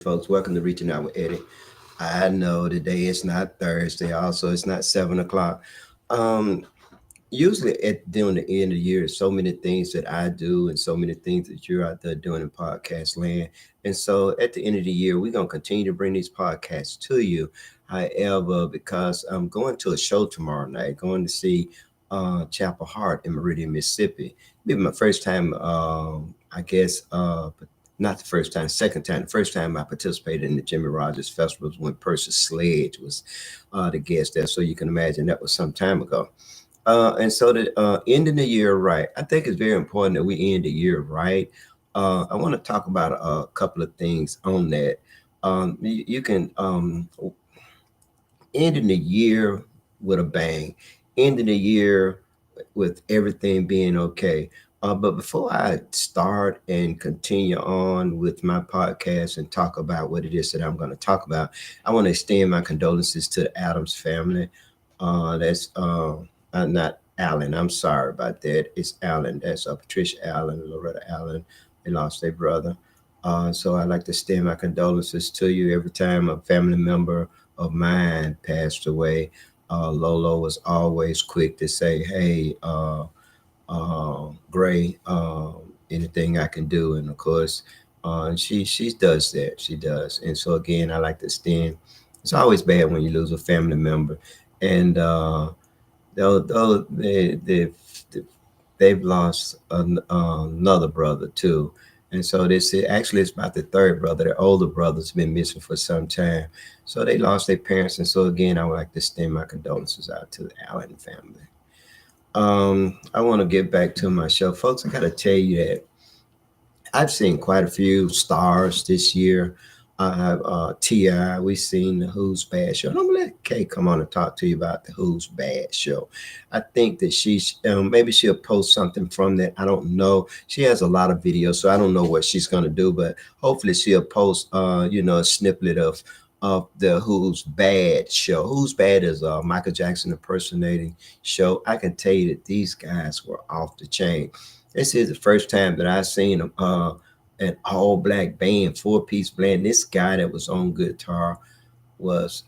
folks. Welcome to Reaching Out with Eddie. I know today it's not Thursday. Also, it's not 7 o'clock. Um, Usually during the end of the year, so many things that I do and so many things that you're out there doing in podcast land. And so at the end of the year, we're gonna continue to bring these podcasts to you. However, because I'm going to a show tomorrow night, going to see Chapel Hart in Meridian, Mississippi. It'll be my first time, I guess, not the first time, second time. The first time I participated in the Jimmy Rogers Festival was when Percy Sledge was the guest there. So you can imagine that was some time ago. And so the ending the year right, I think it's very important that we end the year right. I want to talk about a couple of things on that. You can ending the year with a bang, ending the year with everything being okay. But before I start and continue on with my podcast and talk about what it is that I'm going to talk about, I want to extend my condolences to the Adams family. That's not Allen. I'm sorry about that. It's Allen. That's Patricia Allen, Loretta Allen. They lost their brother. So I'd like to extend my condolences to you every time a family member of mine passed away. Lolo was always quick to say, "Hey, Gray, anything I can do?" And of course, she does that. She does. And so again, I like to stand. It's always bad when you lose a family member, and though they've lost another brother too. And so this actually it's about the third brother. Their older brother's been missing for some time. So they lost their parents. And so again, I would like to extend my condolences out to the Allen family. I want to get back to my show. Folks, I gotta tell you that I've seen quite a few stars this year. Ti, we seen the Who's Bad show. And I'm gonna let Kay come on and talk to you about the Who's Bad show. I think that she's maybe she'll post something from that. I don't know. She has a lot of videos, so I don't know what she's gonna do. But hopefully she'll post, a snippet of the Who's Bad show. Who's Bad is a Michael Jackson impersonating show. I can tell you that these guys were off the chain. This is the first time that I've seen an all black band, four-piece band. This guy that was on guitar was,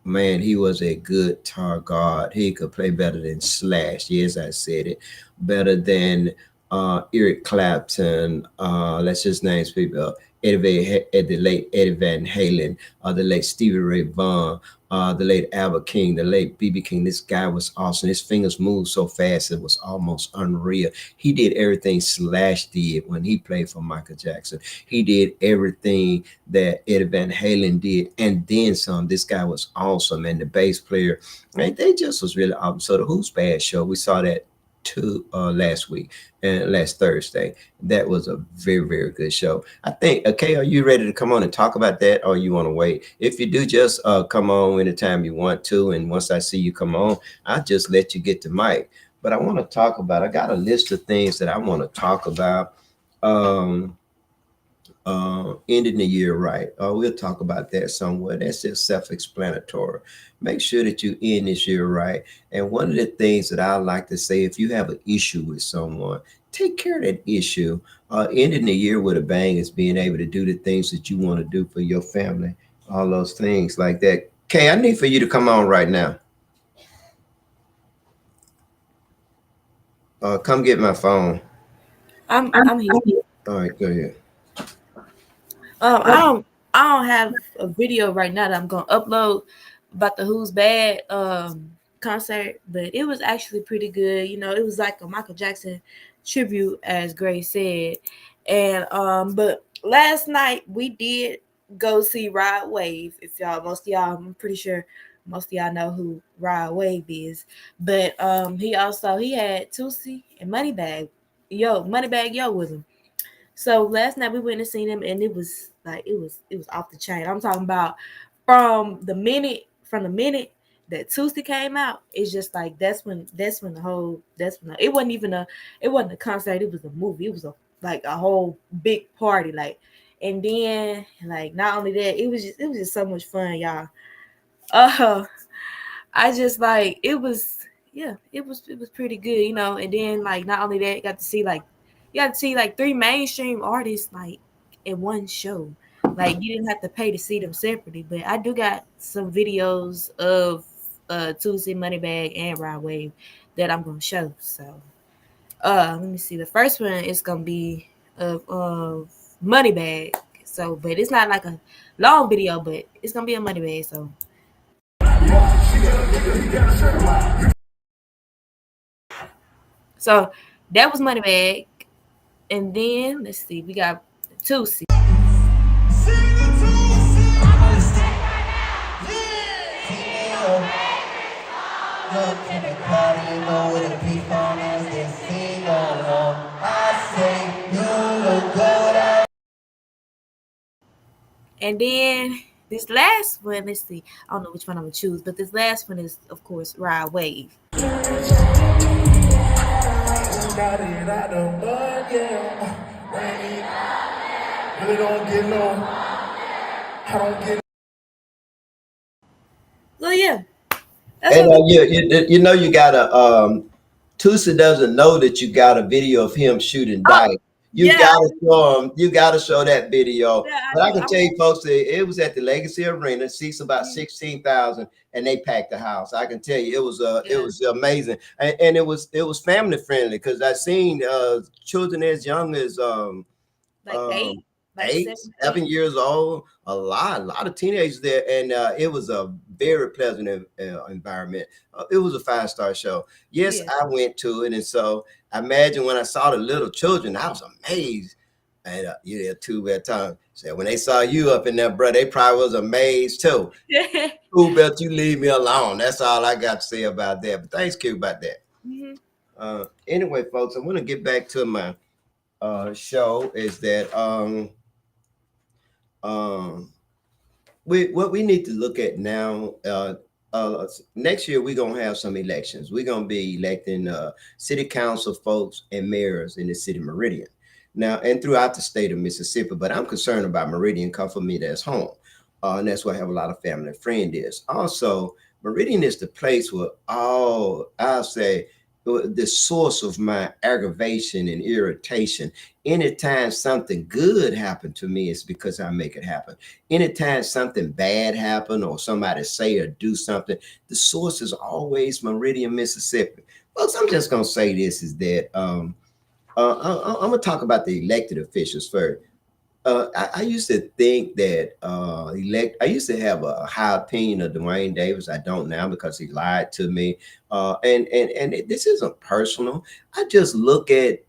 man, he was a good guitar god. He could play better than Slash. Yes, I said it. Better than Eric Clapton. Let's just name people. The late Eddie Van Halen, the late Stevie Ray Vaughan, the late Albert King, the late BB King. This guy was awesome. His fingers moved so fast it was almost unreal. He did everything Slash did when he played for Michael Jackson. He did everything that Eddie Van Halen did, and then some. This guy was awesome, and the bass player, man, they just was really awesome. So the Who's Bad show, we saw that last week and last Thursday. That was a very, very good show. I think, okay, are you ready to come on and talk about that, or you want to wait? If you do, just come on anytime you want to. And once I see you come on, I'll just let you get the mic. But I want to talk about, I got a list of things that I want to talk about. Um, Ending the year right. We'll talk about that somewhere. That's just self-explanatory. Make sure that you end this year right. And one of the things that I like to say, if you have an issue with someone, take care of that issue. Ending the year with a bang is being able to do the things that you want to do for your family, all those things like that. Kay, I need for you to come on right now. Come get my phone. I'm here. All right, go ahead. Um, I don't I don't have a video right now that I'm gonna upload about the Who's Bad concert, but it was actually pretty good. You know, it was like a Michael Jackson tribute, as Grace said. And but last night we did go see Rod Wave. If y'all, most of y'all, I'm pretty sure most of y'all know who Rod Wave is. But he had Tootsie and Moneybag Yo with him. So last night we went and seen him, and it was like it was off the chain. I'm talking about from the minute that Tuesday came out. It's just like it wasn't even a concert. It was a movie. It was a whole big party. Like, and then like not only that, it was just so much fun, y'all. Uh, I just like it was yeah, it was pretty good, you know. And then like not only that, you got to see like three mainstream artists like in one show. Like you didn't have to pay to see them separately. But I do got some videos of Tuesday Moneybag and Rod Wave that I'm gonna show. So let me see. The first one is gonna be of Moneybag. So, but it's not like a long video, but it's gonna be a Moneybag. So that was Moneybag, and then let's see, we got Tusi. And then this last one, let's see, I don't know which one I'm gonna choose, but this last one is, of course, Rod Wave. So yeah, that's And what you know you gotta Tusa doesn't know that you got a video of him shooting dice. You yeah, gotta show him. You gotta show that video. yeah, But I I can know. tell you, folks, that it was at the Legacy Arena. Seats about 16,000, and they packed the house. I can tell you, it Yeah. was amazing, and it was family friendly because I seen children as young as Like um, eight, like 8, 7, 8. 7 years old, a lot of teenagers there, and it was a very pleasant environment. It was a 5-star show. Yes, Yeah. I went to it, and so I imagine when I saw the little children, I was amazed. And yeah, too bad time. So when they saw you up in there, bro, they probably was amazed too. Who bet you leave me alone? That's all I got to say about that. But thanks, Q, about that. Anyway, folks, I want to get back to my show. Is that what we need to look at now. Next year we're gonna have some elections. We're gonna be electing city council folks and mayors in the city of Meridian now and throughout the state of Mississippi. But I'm concerned about Meridian because for me that's home, and that's where I have a lot of family and friend is. Also, Meridian is the place where all I'll say the source of my aggravation and irritation. Anytime something good happened to me, it's because I make it happen. Anytime something bad happen or somebody say or do something, the source is always Meridian, Mississippi. Folks, I'm just gonna say this is that I'm gonna talk about the elected officials first. I used to think that I used to have a high opinion of Dwayne Davis. I don't now because he lied to me. This isn't personal. I just look at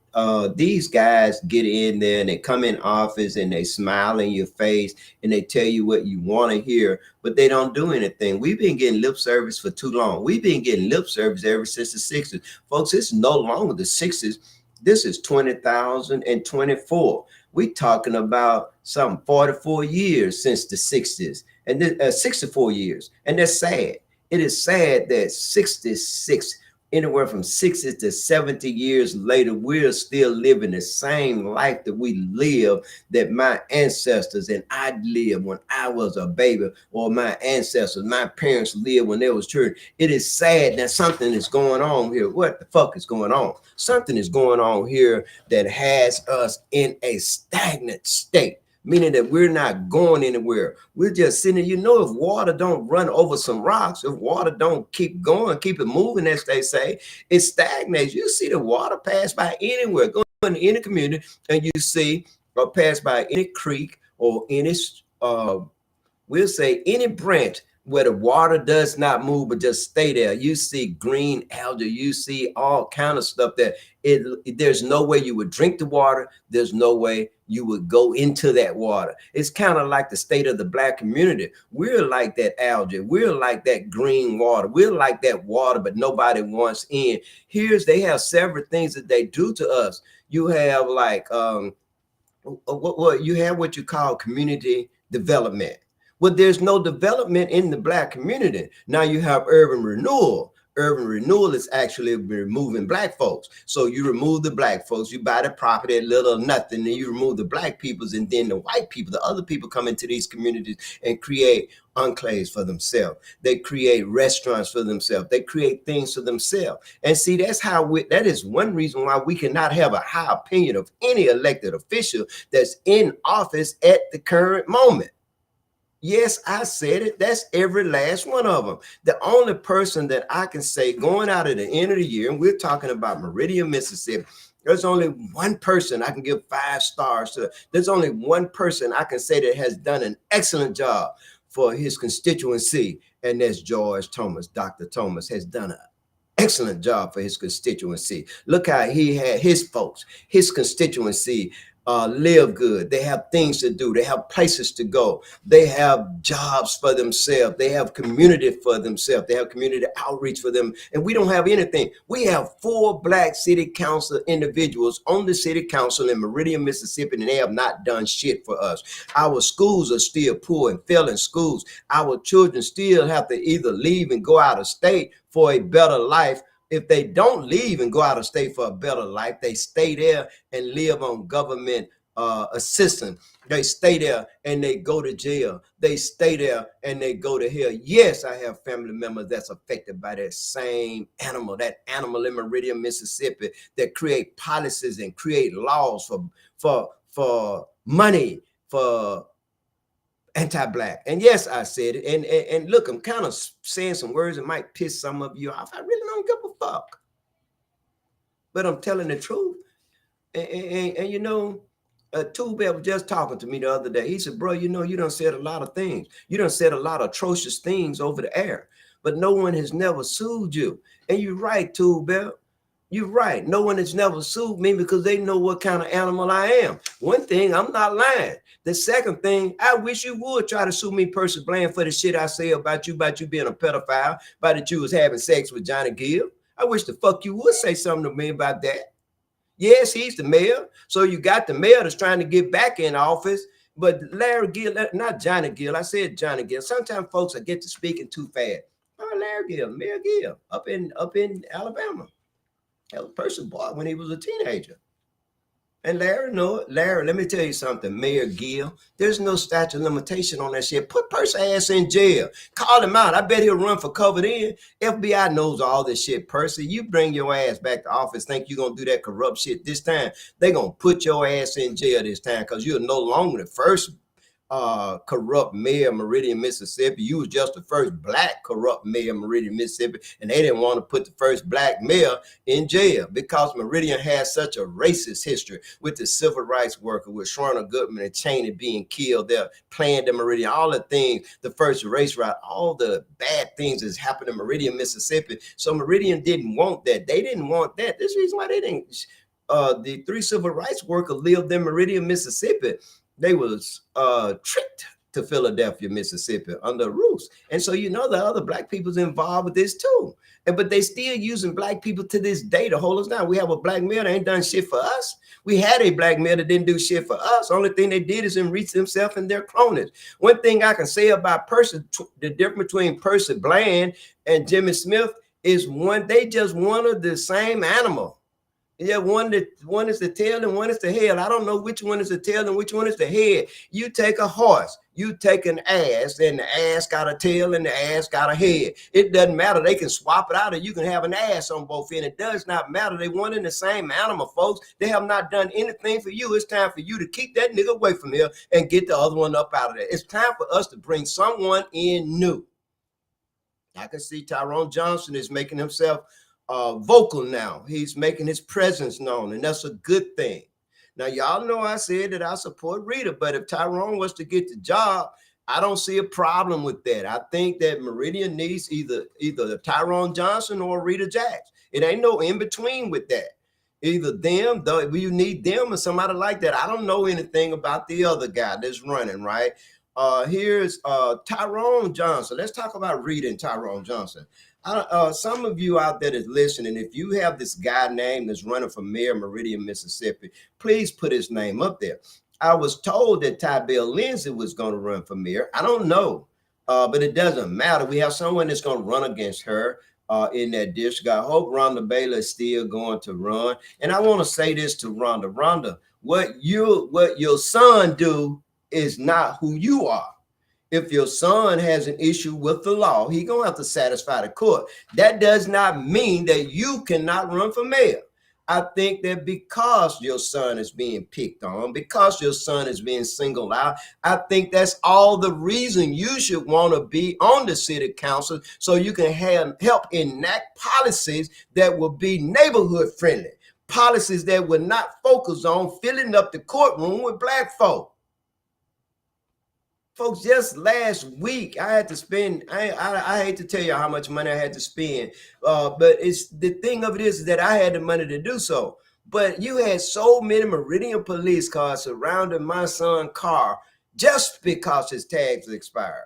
these guys get in there and they come in office and they smile in your face and they tell you what you want to hear, but they don't do anything. We've been getting lip service for too long. We've been getting lip service ever since the 60s. Folks, it's no longer the 60s. This is 2024. We talking about some 44 years since the 60s and 64 years. And that's sad. It is sad that 66, anywhere from 60 to 70 years later, we're still living the same life that we lived, that my ancestors and I lived when I was a baby, or my ancestors, my parents lived when they was children. It is sad that something is going on here. What the fuck is going on? Something is going on here that has us in a stagnant state, meaning that we're not going anywhere. We're just sitting. You know, if water don't run over some rocks, if water don't keep going, keep it moving, as they say, it stagnates. You see the water pass by anywhere, go in any community, and you see or pass by any creek or any we'll say any branch where the water does not move but just stay there. You see green algae, you see all kind of stuff that there's no way you would drink the water. There's no way you would go into that water. It's kind of like the state of the Black community. We're like that algae. We're like that green water. We're like that water, but nobody wants in. They have several things that they do to us. You have like what you have what you call community development. Well, there's no development in the Black community. Now you have urban renewal. urban renewal is actually removing black folks. So you remove the black folks, you buy the property at little or nothing, then you remove the black peoples, and then the white people, the other people come into these communities and create enclaves for themselves. They create restaurants for themselves. They create things for themselves. And see, that's how that is one reason why we cannot have a high opinion of any elected official that's in office at the current moment. Yes, I said it. That's every last one of them. The only person that I can say going out at the end of the year, and we're talking about Meridian, Mississippi, there's only one person I can give 5 stars to. There's only one person I can say that has done an excellent job for his constituency, and that's George Thomas. Dr. Thomas has done an excellent job for his constituency. Look how he had his folks, his constituency live good. They have things to do. They have places to go. They have jobs for themselves. They have community for themselves. They have community outreach for them. And we don't have anything. We have 4 black city council individuals on the city council in Meridian, Mississippi, and they have not done shit for us. Our schools are still poor and failing schools. Our children still have to either leave and go out of state for a better life. If they don't leave and go out of state for a better life, they stay there and live on government assistance. They stay there and they go to jail. They stay there and they go to hell. Yes, I have family members that's affected by that same animal, that animal in Meridian, Mississippi, that create policies and create laws for money, for anti-black. And yes, I said it. And look, I'm kind of saying some words that might piss some of you off. I really don't give a fuck. But I'm telling the truth. And you know, Tubel was just talking to me the other day. He said, bro, you know, you done said a lot of things. You done said a lot of atrocious things over the air, but no one has never sued you. And you're right, Tubel. You're right. No one has never sued me because they know what kind of animal I am. One thing, I'm not lying. The second thing, I wish you would try to sue me, Percy Bland, for the shit I say about you being a pedophile, about that you was having sex with Johnny Gill. I wish the fuck you would say something to me about that. Yes, he's the mayor. So you got the mayor that's trying to get back in office. But Larry Gill, not Johnny Gill. I said Johnny Gill. Sometimes folks I get to speaking too fast. Oh, Larry Gill, Mayor Gill, up in Alabama. That was a person boy when he was a teenager. And Larry, no, Larry, let me tell you something, Mayor Gill, there's no statute of limitation on that shit. Put Percy ass in jail. Call him out. I bet he'll run for cover then. FBI knows all this shit, Percy. You bring your ass back to office, think you're going to do that corrupt shit this time. They're going to put your ass in jail this time because you're no longer the first corrupt mayor of Meridian, Mississippi. You was just the first black corrupt mayor of Meridian, Mississippi, and they didn't want to put the first black mayor in jail because Meridian has such a racist history with the civil rights worker, with Shawna Goodman and Cheney being killed there, playing the Meridian, all the things, the first race riot, all the bad things that's happened in Meridian, Mississippi. So Meridian didn't want that. They didn't want that. This is the reason why they didn't. The 3 civil rights workers lived in Meridian, Mississippi. They was tricked to Philadelphia, Mississippi under Roos. And so, you know, the other black people's involved with this too. But they still using black people to this day to hold us down. We have a black mayor that ain't done shit for us. We had a black mayor that didn't do shit for us. Only thing they did is enrich themselves and their cronies. One thing I can say about Percy, the difference between Percy Bland and Jimmy Smith is they just wanted the same animal. Yeah, one is the tail and one is the head. I don't know which one is the tail and which one is the head. You take a horse, you take an ass, and the ass got a tail and the ass got a head. It doesn't matter. They can swap it out, or you can have an ass on both ends. It does not matter. They one in the same animal, folks. They have not done anything for you. It's time for you to keep that nigga away from here and get the other one up out of there. It's time for us to bring someone in new. I can see Tyrone Johnson is making himself vocal now. He's making his presence known, and that's a good thing. Now, y'all know I said that I support Rita, but if Tyrone was to get the job, I don't see a problem with that. I think that Meridian needs either Tyrone Johnson or Rita Jacks. It ain't no in between with that. Either them, though, you need them or somebody like that. I don't know anything about the other guy that's running, right? Here's Tyrone Johnson. Let's talk about Rita and Tyrone Johnson. Some of you out there that's listening, if you have this guy name that's running for mayor of Meridian, Mississippi, please put his name up there. I was told that Tybell Lindsay was going to run for mayor. I don't know, but it doesn't matter. We have someone that's going to run against her. in that district. I hope Rhonda Baylor is still going to run. And I want to say this to Rhonda. Rhonda, what your son do is not who you are. If your son has an issue with the law, he gonna have to satisfy the court. That does not mean that you cannot run for mayor. I think that because your son is being picked on, because your son is being singled out, I think that's all the reason you should want to be on the city council, so you can help enact policies that will be neighborhood friendly, policies that will not focus on filling up the courtroom with black folk. Folks, just last week, I had to spend, I hate to tell you how much money I had to spend, but it's the thing of it is that I had the money to do so. But you had so many Meridian police cars surrounding my son's car just because his tags expired.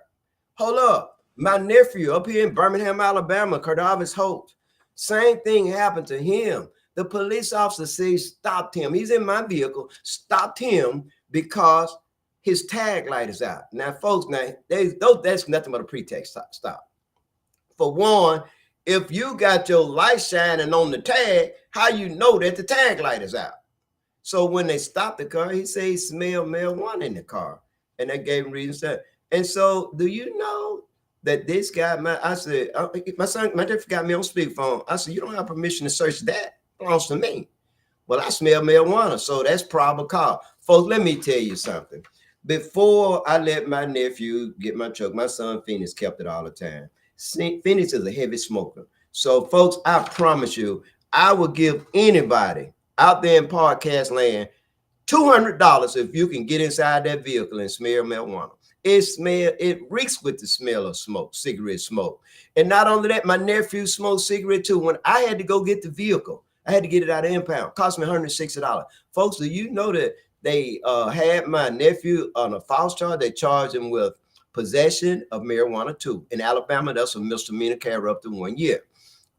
Hold up. My nephew up here in Birmingham, Alabama, Cardavis Holt, same thing happened to him. The police officer stopped him. He's in my vehicle, stopped him because his tag light is out. Now, folks, that's nothing but a pretext. Stop. For one, if you got your light shining on the tag, how you know that the tag light is out? So when they stopped the car, he said he smelled marijuana in the car, and that gave him reason. And so, do you know that this guy? I said, my nephew got me on speakerphone. I said, you don't have permission to search that. It belongs to me. Well, I smell marijuana, so that's probable cause. Folks, let me tell you something. Before I let my nephew get my truck, my son Phoenix kept it all the time. Phoenix is a heavy smoker. So, folks, I promise you, I will give anybody out there in podcast land $200 if you can get inside that vehicle and smell marijuana. It reeks with the smell of smoke, cigarette smoke. And not only that, my nephew smoked cigarette too. When I had to go get the vehicle, I had to get it out of impound. It cost me $160. Folks, do you know that they had my nephew on a false charge? They charged him with possession of marijuana too. In Alabama, that's a misdemeanor, carry up to 1 year.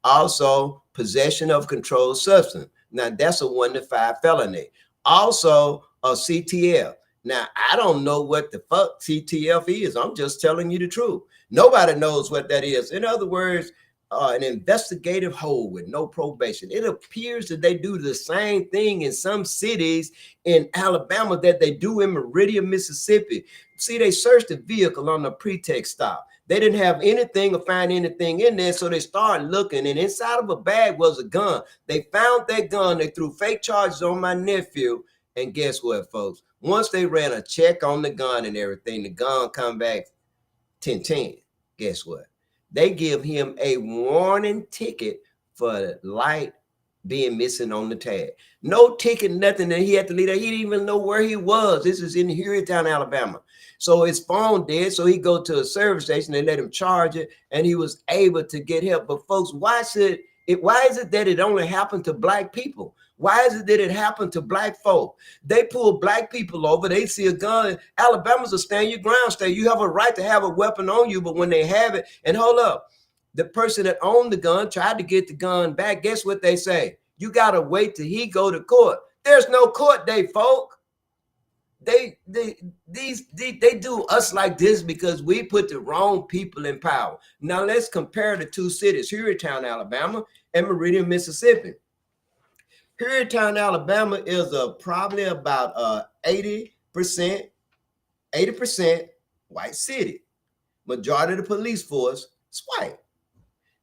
Also, possession of controlled substance. Now, that's a 1 to 5 felony. Also, a CTF. Now, I don't know what the fuck CTF is. I'm just telling you the truth. Nobody knows what that is. In other words, an investigative hold with no probation. It appears that they do the same thing in some cities in Alabama that they do in Meridian, Mississippi. See, they searched the vehicle on the pretext stop. They didn't have anything or find anything in there, so they started looking, and inside of a bag was a gun. They found that gun. They threw fake charges on my nephew, and guess what, folks? Once they ran a check on the gun and everything, the gun come back 10-10. Guess what? They give him a warning ticket for light being missing on the tag. No ticket, nothing that he had to leave there. He didn't even know where he was. This is in Hurricane, Alabama. So his phone dead. So he go to a service station. They let him charge it, and he was able to get help. But folks, why is it that it only happened to black people? Why is it that it happened to black folk? They pull black people over. They see a gun. Alabama's a stand your ground state. You have a right to have a weapon on you, but when they have it, and hold up, the person that owned the gun tried to get the gun back. Guess what they say? You got to wait till he go to court. There's no court date, folk. They do us like this because we put the wrong people in power. Now let's compare the two cities, Hurricane, Alabama, and Meridian, Mississippi. Hurricane, Alabama is probably about 80% white city. Majority of the police force is white.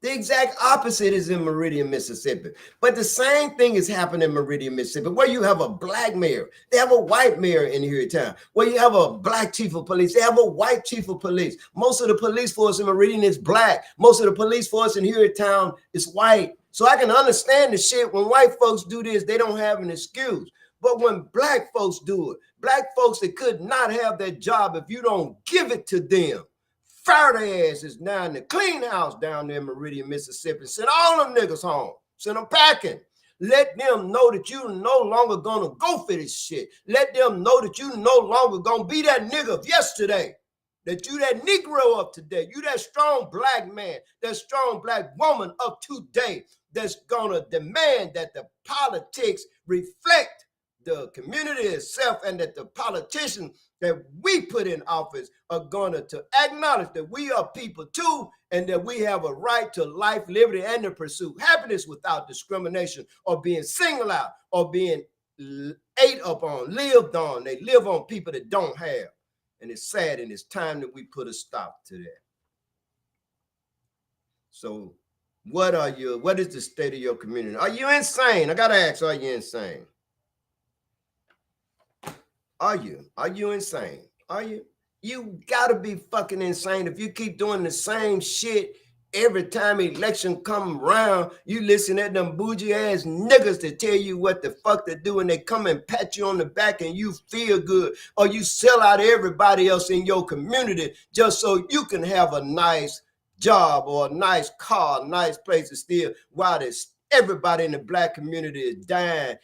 The exact opposite is in Meridian, Mississippi. But the same thing is happening in Meridian, Mississippi, where you have a black mayor. They have a white mayor in Hurricane. Where you have a black chief of police. They have a white chief of police. Most of the police force in Meridian is black. Most of the police force in Hurricane is white. So I can understand the shit when white folks do this, they don't have an excuse. But when black folks do it, black folks that could not have that job if you don't give it to them, fire their asses down in the clean house down there in Meridian, Mississippi. Send all them niggas home. Send them packing. Let them know that you no longer gonna go for this shit. Let them know that you no longer gonna be that nigga of yesterday. That you that Negro of today. You that strong black man, that strong black woman of today that's gonna demand that the politics reflect the community itself and that the politicians that we put in office are going to acknowledge that we are people too, and that we have a right to life, liberty, and to pursue happiness without discrimination or being singled out or being ate up on, lived on. They live on people that don't have. And it's sad, and it's time that we put a stop to that. So what is the state of your community? Are you insane? I gotta ask, are you insane? Are you insane? Are you? You gotta be fucking insane if you keep doing the same shit every time election come around. You listen to them bougie ass niggas that tell you what the fuck to do, and they come and pat you on the back and you feel good, or you sell out everybody else in your community just so you can have a nice job or a nice car, a nice place to steal, while everybody in the black community is dying,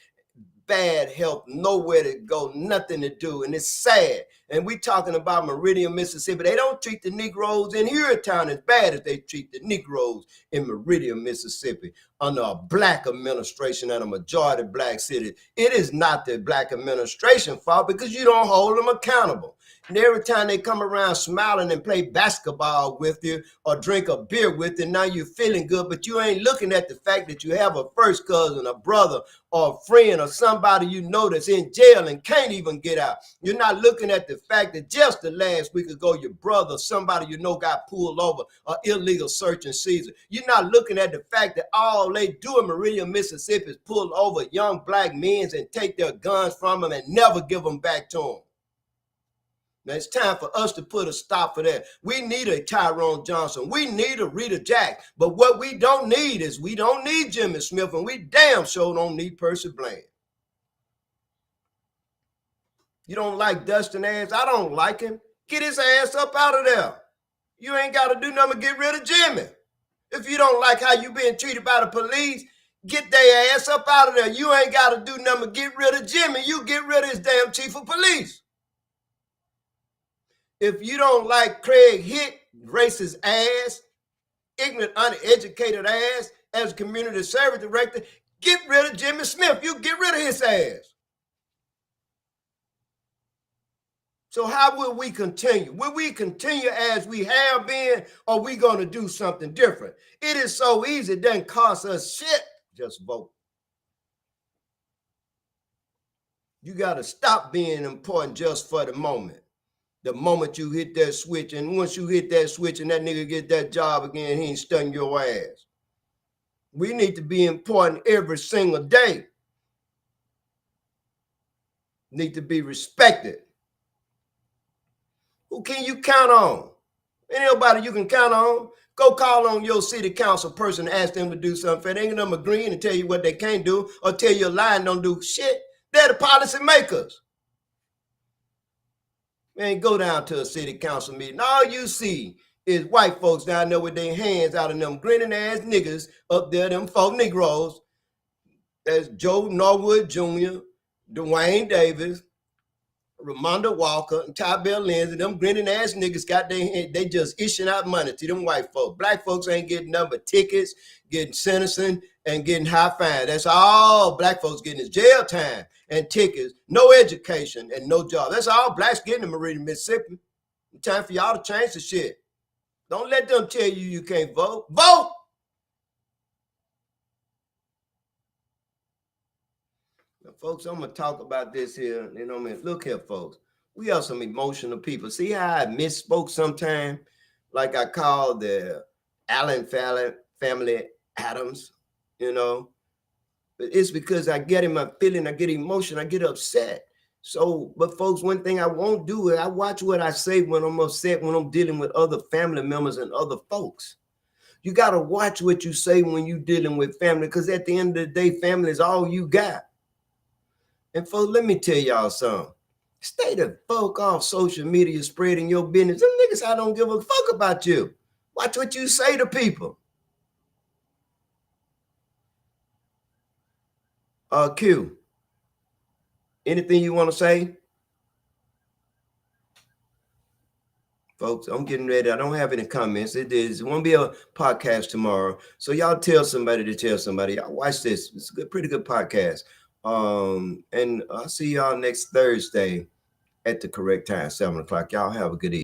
bad health, nowhere to go, nothing to do, and it's sad. And we talking about Meridian, Mississippi. They don't treat the Negroes in Hurontown as bad as they treat the Negroes in Meridian, Mississippi, under a black administration and a majority black city. It is not the black administration fault, because you don't hold them accountable. And every time they come around smiling and play basketball with you or drink a beer with you, now you're feeling good, but you ain't looking at the fact that you have a first cousin, a brother, or a friend, or somebody you know that's in jail and can't even get out. You're not looking at the fact that just the last week ago, your brother, somebody you know, got pulled over, or illegal search and seizure. You're not looking at the fact that all they do in Meridian, Mississippi is pull over young black men and take their guns from them and never give them back to them. Now it's time for us to put a stop for that. We need a Tyrone Johnson. We need a Rita Jack. But what we don't need is, we don't need Jimmy Smith, and we damn sure don't need Percy Bland. You don't like Dustin ass? I don't like him. Get his ass up out of there. You ain't got to do nothing to get rid of Jimmy. If you don't like how you being treated by the police, get their ass up out of there. You ain't got to do nothing to get rid of Jimmy. You get rid of his damn chief of police. If you don't like Craig Hitt, racist ass, ignorant, uneducated ass, as community service director, get rid of Jimmy Smith. You get rid of his ass. So how will we continue? Will we continue as we have been, or are we going to do something different? It is so easy. It doesn't cost us shit. Just vote. You got to stop being important just for the moment. The moment you hit that switch, and once you hit that switch and that nigga get that job again, he ain't stunning your ass. We need to be important every single day. Need to be respected. Who can you count on? Anybody you can count on? Go call on your city council person and ask them to do something. They ain't them agreeing and tell you what they can't do, or tell you a lie and don't do shit. They're the policy makers. Man, go down to a city council meeting. All you see is white folks down there with their hands out of them grinning ass niggas up there, them 4 Negroes. That's Joe Norwood Jr., Dwayne Davis, Ramonda Walker, and Ty Bell Lindsay. Them grinning ass niggas got their hand, they just issuing out money to them white folks. Black folks ain't getting nothing but tickets, getting sentencing, and getting high fines. That's all black folks getting is jail time and tickets, no education, and no job. That's all blacks getting in Meridian, Mississippi. It's time for y'all to change the shit. Don't let them tell you you can't vote. Vote! Now, folks, I'm going to talk about this here. You know what I mean? Look here, folks. We are some emotional people. See how I misspoke sometime? Like I called the Allen family Adams, you know? But it's because I get in my feeling, I get emotional, I get upset. So, but folks, one thing I won't do is I watch what I say when I'm upset, when I'm dealing with other family members and other folks. You got to watch what you say when you're dealing with family, because at the end of the day, family is all you got. And folks, let me tell y'all something. Stay the fuck off social media spreading your business. Them niggas, I don't give a fuck about you. Watch what you say to people. Q, anything you want to say? Folks, I'm getting ready. I don't have any comments. It won't be a podcast tomorrow. So y'all tell somebody to tell somebody. Y'all watch this. It's a good, pretty good podcast. And I'll see y'all next Thursday. at the correct time, 7 o'clock. Y'all have a good evening.